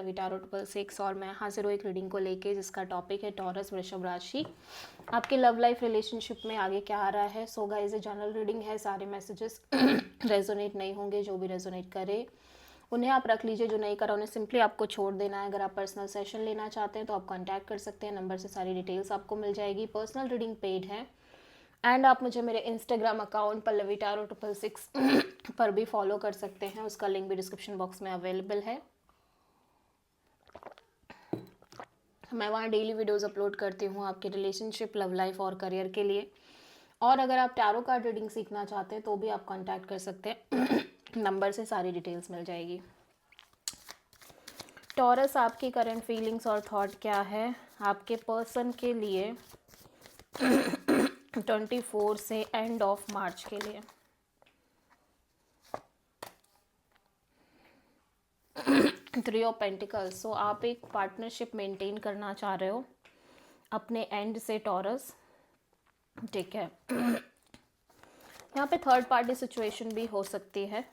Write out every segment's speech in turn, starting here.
विटारो 666 और मैं हाजिर हूँ एक रीडिंग को लेके जिसका टॉपिक है टॉरस वृषभ राशि। आपके लव लाइफ रिलेशनशिप में आगे क्या आ रहा है। सो गाइस ये जनरल रीडिंग है, सारे मैसेजेस रेजोनेट नहीं होंगे, जो भी रेजोनेट करे उन्हें आप रख लीजिए, जो नहीं करा उन्हें सिंपली आपको छोड़ देना है। अगर आप पर्सनल सेशन लेना चाहते हैं तो आप कॉन्टैक्ट कर सकते हैं, नंबर से सारी डिटेल्स आपको मिल जाएगी। पर्सनल रीडिंग पेड है एंड आप मुझे मेरे इंस्टाग्राम अकाउंट पल्लवी टारो 666 पर भी फॉलो कर सकते हैं, उसका लिंक भी डिस्क्रिप्शन बॉक्स में अवेलेबल है। मैं वहाँ डेली वीडियोस अपलोड करती हूँ आपके रिलेशनशिप, लव लाइफ और करियर के लिए। और अगर आप टैरो कार्ड रीडिंग सीखना चाहते हैं तो भी आप कांटेक्ट कर सकते हैं नंबर से सारी डिटेल्स मिल जाएगी। टॉरस, आपकी करंट फीलिंग्स और थॉट क्या है आपके पर्सन के लिए 24 से एंड ऑफ मार्च के लिए। Three of pentacles. सो आप एक पार्टनरशिप मेंटेन करना चाह रहे हो अपने एंड से टॉरस, ठीक है। यहाँ पे थर्ड पार्टी सिचुएशन भी हो सकती है।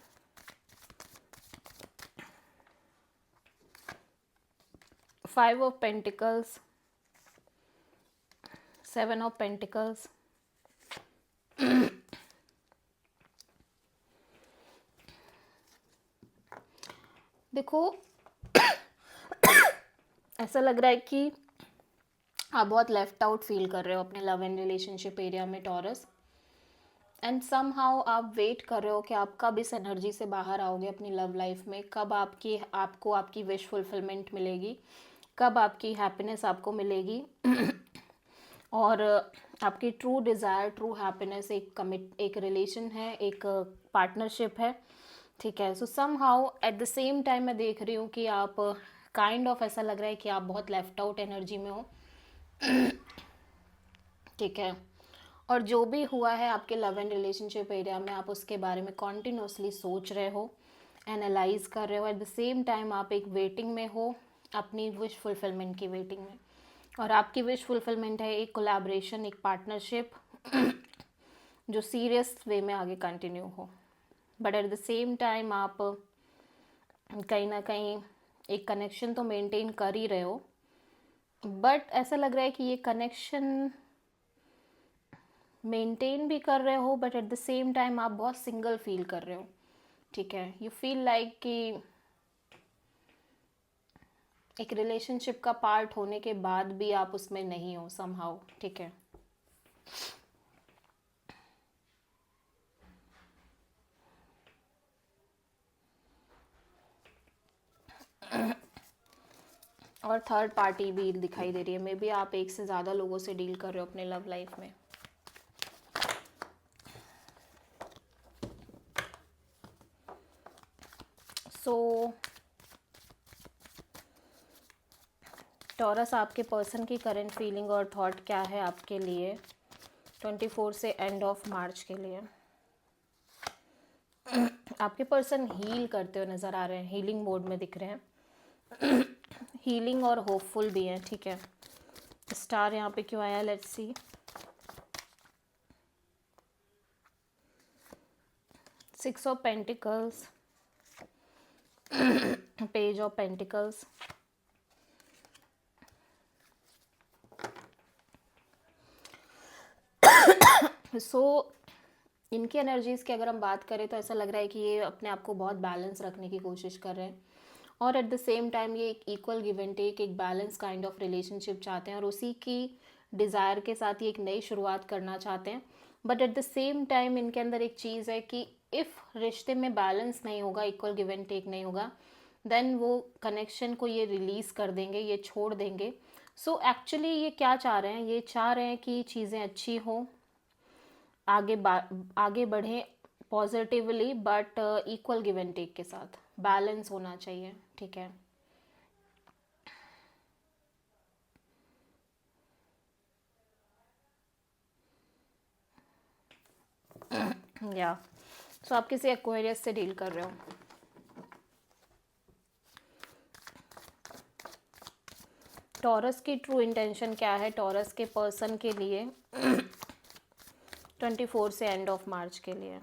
Five of pentacles, seven of pentacles, देखो ऐसा लग रहा है कि आप बहुत लेफ्ट आउट फील कर रहे हो अपने लव एंड रिलेशनशिप एरिया में टॉरस, एंड सम हाउ आप वेट कर रहे हो कि आप कब इस एनर्जी से बाहर आओगे अपनी लव लाइफ में, कब आपको आपकी विश फुलफिलमेंट मिलेगी, कब आपकी हैप्पीनेस आपको मिलेगी और आपकी ट्रू डिज़ायर, ट्रू हैप्पीनेस एक रिलेशन है, एक पार्टनरशिप है, ठीक है। So somehow at the same time मैं देख रही हूँ कि आप काइंड ऑफ ऐसा लग रहा है कि आप बहुत लेफ्ट आउट एनर्जी में हो, ठीक है। और जो भी हुआ है आपके लव एंड रिलेशनशिप एरिया में, आप उसके बारे में कॉन्टिन्यूसली सोच रहे हो, एनालाइज कर रहे हो। एट द सेम टाइम आप एक वेटिंग में हो, अपनी विश फुलफिलमेंट की वेटिंग में, और आपकी विश फुलफिलमेंट है एक कोलैबोरेशन, एक पार्टनरशिप जो सीरियस वे में आगे कंटिन्यू हो। But at the same time आप कहीं ना कहीं एक कनेक्शन तो मेंटेन कर ही रहे हो, बट ऐसा लग रहा है कि ये कनेक्शन मेंटेन भी कर रहे हो but at the same time आप बहुत सिंगल फील कर रहे हो, ठीक है। यू फील लाइक कि एक रिलेशनशिप का पार्ट होने के बाद भी आप उसमें नहीं हो समहाउ, ठीक है। और थर्ड पार्टी भी दिखाई दे रही है, मे बी आप एक से ज़्यादा लोगों से डील कर रहे हो अपने लव लाइफ में। सो टॉरस, आपके पर्सन की करंट फीलिंग और थॉट क्या है आपके लिए 24 से एंड ऑफ मार्च के लिए। आपके पर्सन हील करते हुए नज़र आ रहे हैं, हीलिंग मोड में दिख रहे हैं, हीलिंग और होपफुल भी हैं, ठीक है। स्टार यहाँ पे क्यों आया, let's see. Six of pentacles, page of pentacles, so इनकी एनर्जीज़ की अगर हम बात करें तो ऐसा लग रहा है कि ये अपने आप को बहुत बैलेंस रखने की कोशिश कर रहे हैं, और एट द सेम टाइम ये एक इक्वल गिव एंड टेक, एक बैलेंस काइंड ऑफ रिलेशनशिप चाहते हैं, और उसी की डिज़ायर के साथ ही एक नई शुरुआत करना चाहते हैं। But at the same time इनके अंदर एक चीज़ है कि इफ़ रिश्ते में बैलेंस नहीं होगा, इक्वल गिव एंड टेक नहीं होगा, देन वो कनेक्शन को ये रिलीज़ कर देंगे, ये छोड़ देंगे। सो एक्चुअली ये क्या चाह रहे हैं, ये चाह रहे हैं कि चीज़ें अच्छी हों, आगे बढ़ें positively, but equal give and take के साथ बैलेंस होना चाहिए, ठीक है। या सो आप किसी एक्वेरियस से डील कर रहे हो। टॉरस की ट्रू इंटेंशन क्या है टॉरस के पर्सन के लिए 24 से एंड ऑफ मार्च के लिए।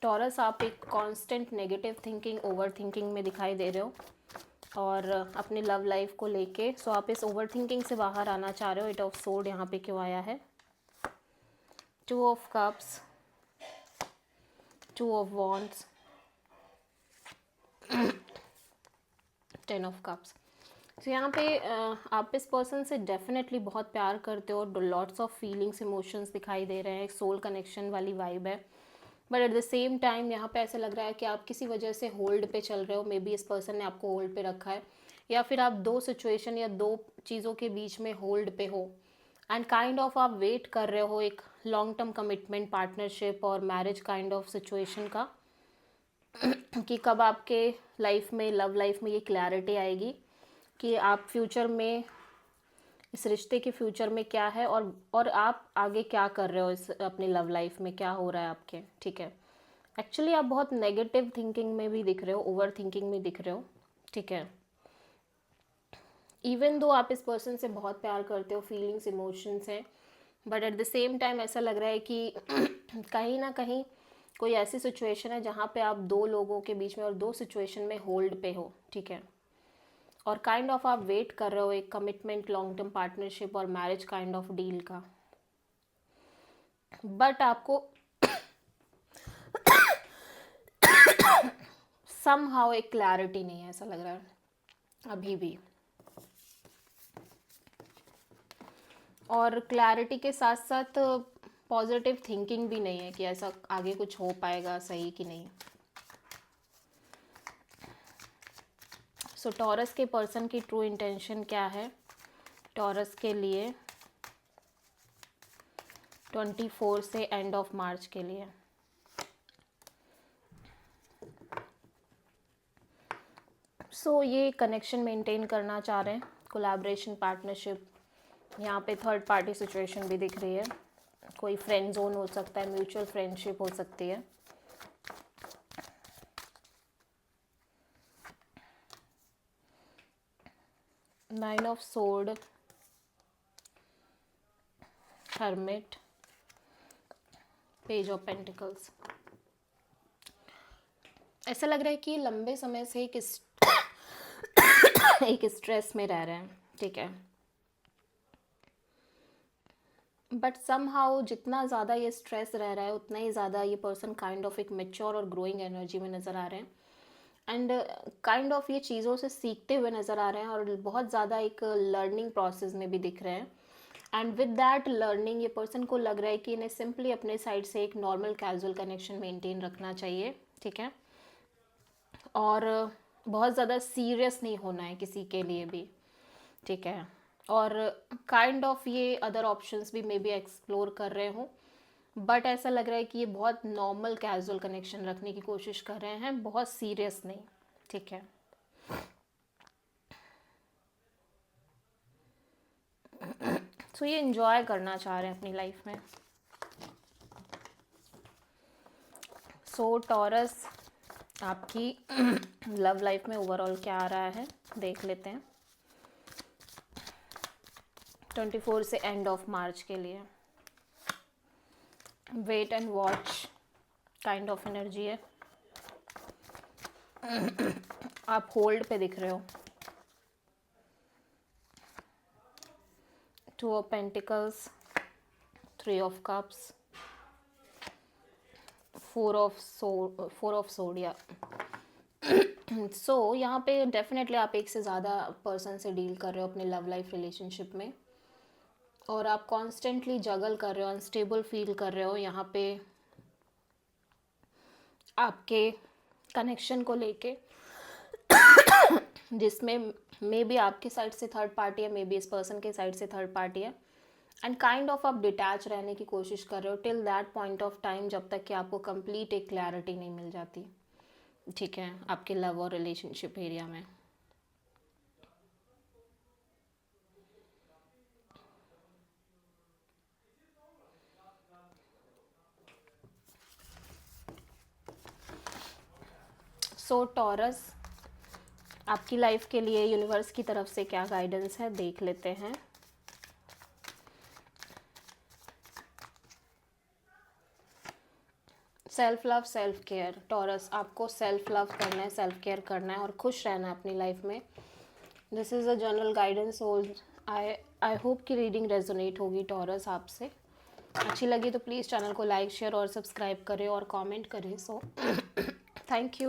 टॉरस, आप एक constant negative thinking, over thinking में दिखाई दे रहे हो और अपनी लव लाइफ को लेके। सो आप इस ओवर थिंकिंग से बाहर आना चाह रहे हो। 8 ऑफ सोर्ड यहाँ पे क्यों आया है? 2 of cups, 2 of wands, 10 of cups. तो यहाँ पे आप इस पर्सन से डेफिनेटली बहुत प्यार करते हो। लॉट्स ऑफ फीलिंग्स, इमोशंस दिखाई दे रहे हैं, सोल कनेक्शन वाली वाइब है। But at the same time यहाँ पे ऐसे लग रहा है कि आप किसी वजह से होल्ड पे चल रहे हो। मे बी इस पर्सन ने आपको होल्ड पे रखा है, या फिर आप दो सिचुएशन या दो चीज़ों के बीच में होल्ड पे हो। एंड काइंड ऑफ आप वेट कर रहे हो एक लॉन्ग टर्म कमिटमेंट, पार्टनरशिप और मैरिज काइंड ऑफ सिचुएशन का, कि कब आपके लाइफ में, लव लाइफ में ये क्लैरिटी आएगी कि आप फ्यूचर में, इस रिश्ते के फ्यूचर में क्या है और आप आगे क्या कर रहे हो, इस अपनी लव लाइफ में क्या हो रहा है आपके। ठीक है, एक्चुअली आप बहुत नेगेटिव थिंकिंग में भी दिख रहे हो, ओवर थिंकिंग में दिख रहे हो। ठीक है, इवन दो आप इस पर्सन से बहुत प्यार करते हो, फीलिंग्स, इमोशंस हैं, but at the same time ऐसा लग रहा है कि कहीं ना कहीं कोई ऐसी सिचुएशन है जहाँ पे आप दो लोगों के बीच में और दो सिचुएशन में होल्ड पे हो। ठीक है, और काइंड ऑफ आप वेट कर रहे हो एक कमिटमेंट, लॉन्ग टर्म पार्टनरशिप और मैरिज काइंड ऑफ डील का। बट आपको समहाउ एक क्लैरिटी नहीं है, ऐसा लग रहा है अभी भी। और क्लैरिटी के साथ साथ पॉजिटिव थिंकिंग भी नहीं है कि ऐसा आगे कुछ हो पाएगा सही कि नहीं। सो टॉरस के पर्सन की ट्रू इंटेंशन क्या है टॉरस के लिए 24 से एंड ऑफ मार्च के लिए? सो ये कनेक्शन मेंटेन करना चाह रहे हैं, कोलैबोरेशन, पार्टनरशिप। यहाँ पे थर्ड पार्टी सिचुएशन भी दिख रही है, कोई फ्रेंड जोन हो सकता है, म्यूचुअल फ्रेंडशिप हो सकती है। Nine of sword, hermit, page of pentacles. ऐसा लग रहा है कि लंबे समय से एक स्ट्रेस में रह रहे हैं। ठीक है, बट समहाउ जितना ज़्यादा ये स्ट्रेस रह रहा है उतना ही ज़्यादा ये पर्सन काइंड ऑफ एक मेच्योर और ग्रोइंग एनर्जी में नज़र आ रहे हैं। एंड काइंड ऑफ ये चीज़ों से सीखते हुए नज़र आ रहे हैं और बहुत ज़्यादा एक लर्निंग प्रोसेस में भी दिख रहे हैं। एंड विद दैट लर्निंग ये पर्सन को लग रहा है कि इन्हें सिंपली अपने साइड से एक नॉर्मल कैजुअल कनेक्शन मेंटेन रखना चाहिए। ठीक है, और बहुत ज़्यादा सीरियस नहीं होना है किसी के लिए भी। ठीक है, और काइंड ऑफ ये अदर ऑप्शंस भी मे बी एक्सप्लोर कर रहे हो, बट ऐसा लग रहा है कि ये बहुत नॉर्मल कैजुअल कनेक्शन रखने की कोशिश कर रहे हैं, बहुत सीरियस नहीं। ठीक है, सो ये एंजॉय करना चाह रहे हैं अपनी लाइफ में। सो टॉरस, आपकी लव लाइफ में ओवरऑल क्या आ रहा है देख लेते हैं 24 से एंड ऑफ मार्च के लिए। Wait and watch kind of energy है, आप होल्ड पे दिख रहे हो। 2 of pentacles, 3 of cups, 4 of swords या सो यहाँ पे डेफिनेटली आप एक से ज़्यादा पर्सन से डील कर रहे हो अपने लव लाइफ रिलेशनशिप में, और आप कॉन्स्टेंटली जगल कर रहे हो, अनस्टेबल फील कर रहे हो यहाँ पे आपके कनेक्शन को लेके, जिसमें मे बी आपके साइड से थर्ड पार्टी है, मे बी इस पर्सन के साइड से थर्ड पार्टी है। एंड काइंड ऑफ आप डिटैच रहने की कोशिश कर रहे हो till that point of time, जब तक कि आपको कंप्लीट एक क्लैरिटी नहीं मिल जाती। ठीक है, आपके लव और रिलेशनशिप एरिया में। सो टॉरस, आपकी लाइफ के लिए यूनिवर्स की तरफ से क्या गाइडेंस है देख लेते हैं। Self love, self care. Taurus, आपको सेल्फ लव करना है, सेल्फ केयर करना है और खुश रहना है अपनी लाइफ में। This is a general guidance. I hope कि रीडिंग रेजोनेट होगी टॉरस आपसे। अच्छी लगी तो प्लीज़ चैनल को लाइक, शेयर और सब्सक्राइब करें और कमेंट करें। So thank you.